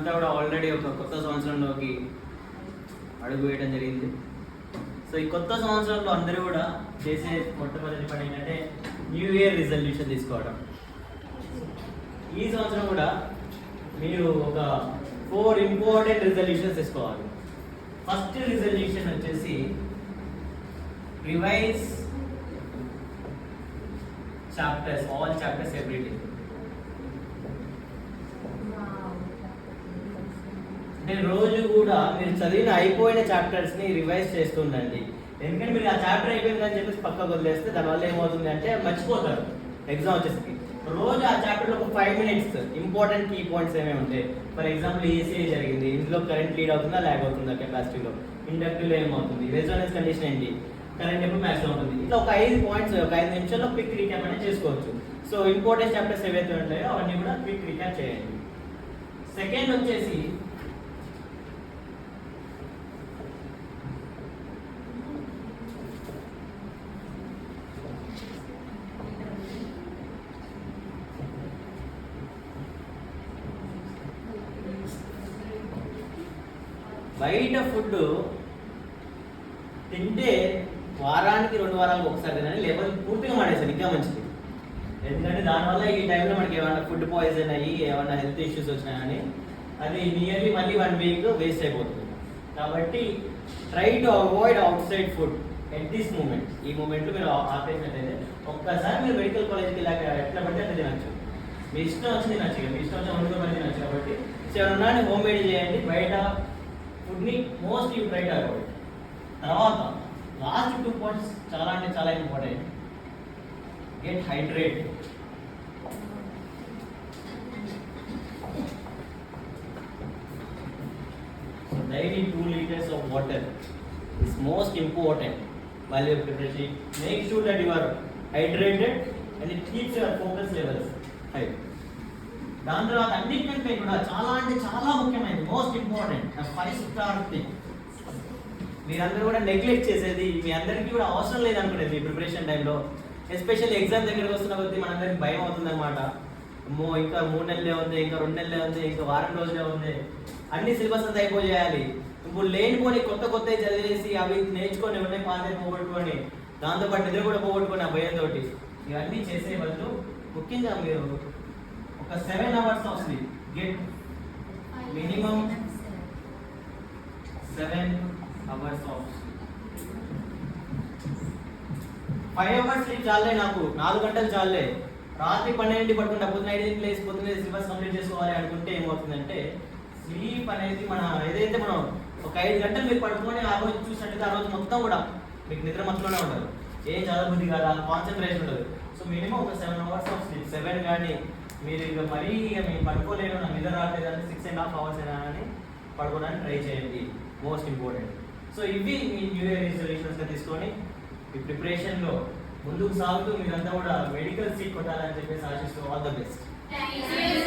మనమంతా కూడా ఆల్రెడీ ఒక కొత్త సంవత్సరంలోకి అడుగు వేయడం జరిగింది. సో ఈ కొత్త సంవత్సరంలో అందరూ కూడా చేసే మొట్టమొదటి పని ఏంటంటే న్యూ ఇయర్ రిజల్యూషన్ తీసుకోవడం. ఈ సంవత్సరం కూడా మీరు ఒక 4 ఇంపార్టెంట్ రిజల్యూషన్స్ తీసుకోవాలి. ఫస్ట్ రిజల్యూషన్ వచ్చేసి revise chapters, all chapters every day. అంటే రోజు కూడా మీరు చదివిన అయిపోయిన చాప్టర్స్ ని రివైజ్ చేస్తుండండి. ఎందుకంటే మీరు ఆ చాప్టర్ అయిపోయిందని చెప్పేసి పక్కకు వదిలేస్తే దానివల్ల ఏమవుతుంది అంటే మర్చిపోతారు ఎగ్జామ్ వచ్చేసి. రోజు ఆ చాప్టర్లో ఒక 5 minutes ఇంపార్టెంట్ కీ పాయింట్స్ ఏమేమి ఉంటాయి. ఫర్ ఎగ్జాంపుల్ ఏసీఐ జరిగింది, ఇందులో కరెంట్ లీడ్ అవుతుందా ల్యాగ్ అవుతుందా, కెపాసిటీలో ఇండక్టివ్లో ఏమవుతుంది, రెజోనెన్స్ కండిషన్ ఏంటి, కరెంట్ ఎప్పుడు మ్యాచ్లో ఉంటుంది, ఇట్లా ఒక 5 points ఒక 5 నిమిషాల్లో క్విక్ రీక్యాప్ అనేది చేసుకోవచ్చు. సో ఇంపార్టెంట్ చాప్టర్స్ ఏవైతే ఉంటాయో అవన్నీ కూడా క్విక్ రీక్యాప్ చేయండి. సెకండ్ వచ్చేసి బయట ఫుడ్ తింటే వారానికి 2 వారాలకు ఒకసారి తినాలి, లేకపోతే పూర్తిగా మానేసాను ఇంకా మంచిది. ఎందుకంటే దానివల్ల ఈ టైంలో మనకి ఏమైనా ఫుడ్ పాయిజన్ అయ్యి ఏమైనా హెల్త్ ఇష్యూస్ వచ్చినాయని అది నియర్లీ మళ్ళీ 1 week వేస్ట్ అయిపోతుంది. కాబట్టి try to avoid outside food at this moment. ఈ మూమెంట్లో మీరు ఆపేసినట్టయితే ఒక్కసారి మీరు మెడికల్ కాలేజ్కి వెళ్ళాక ఎట్లా పడితే అట్లా తినచ్చు, మీ ఇష్టం వచ్చి తినచ్చు, మీ ఇష్టం వచ్చి వండుకొని తినచ్చు. కాబట్టి ఏమన్నా హోమ్ మేడ్ చేయండి, బయట ఫుడ్ని most you try to avoid. తర్వాత లాస్ట్ 2 points చాలా అంటే చాలా important. Get hydrate. Daily 2 liters of water is most important while you are preparing. Make sure that you are hydrated and it keeps your focus levels high. దాని తర్వాత అన్నిటికంటే కూడా చాలా అంటే చాలా ముఖ్యమైనది, మోస్ట్ ఇంపార్టెంట్ 5-star థింగ్ మీరందరూ కూడా నెగ్లెక్ట్ చేసేది, మీ అందరికీ కూడా అవసరం లేదనుకునేది మీ ప్రిపరేషన్ టైంలో. ఎస్పెషల్లీ ఎగ్జామ్ దగ్గరికి వస్తున్న కొద్దీ మనందరికి భయం అవుతుందన్నమాట. అమ్మో ఇంకా 3 నెలలే ఉంది, ఇంకా 2 నెలలే ఉంది, ఇంకా వారం రోజులే ఉంది, అన్ని సిలబస్ అంతా అయిపోయాలి. ఇప్పుడు లేనిపోని కొత్త చదివేసి అవి నేర్చుకొని ఉన్నాయి పాతే పోగొట్టుకొని దాంతోపాటు నిద్ర కూడా పోగొట్టుకొని ఆ భయంతో ఇవన్నీ చేసే బదులు ముఖ్యంగా మీరు ఒక 7 hours of sleep. Get minimum 7 hours of sleep. 5 hours sleep చాలే, నాకు 4 గంటలు చాలే. రాత్రి 12 పడుకుంటే పొద్దున 5 లేసి పొద్దున్న సిలబస్ కంప్లీట్ చేసుకోవాలి అనుకుంటే ఏమవుతుందంటే స్లీప్ అనేది మన ఏదైతే మనం ఒక 5 గంటలు మీరు పడుకొని ఆ రోజు చూసినట్టయితే ఆ రోజు మొత్తం కూడా మీకు నిద్ర మత్తులోనే ఉండదు, ఏం చదవబుద్ధి కాదు, కాన్సన్ట్రేషన్ ఉండదు. సో మినిమం ఒక 7 hours ఆఫ్ స్లీప్. 7 కానీ మీరు ఇక మరీ మీరు పడుకోలేరు, నాకు నిద్ర రావట్లేదని 6.5 hours అయినా అని పడుకోవడానికి ట్రై చేయండి, మోస్ట్ ఇంపార్టెంట్. సో ఇవి మీ న్యూ ఇయర్ రిజల్యూషన్స్గా తీసుకొని ఈ ప్రిపరేషన్లో ముందుకు సాగుతూ మీరంతా కూడా మెడికల్ సీట్ కొట్టాలని చెప్పేసి ఆశిస్తూ ఆల్ ద బెస్ట్.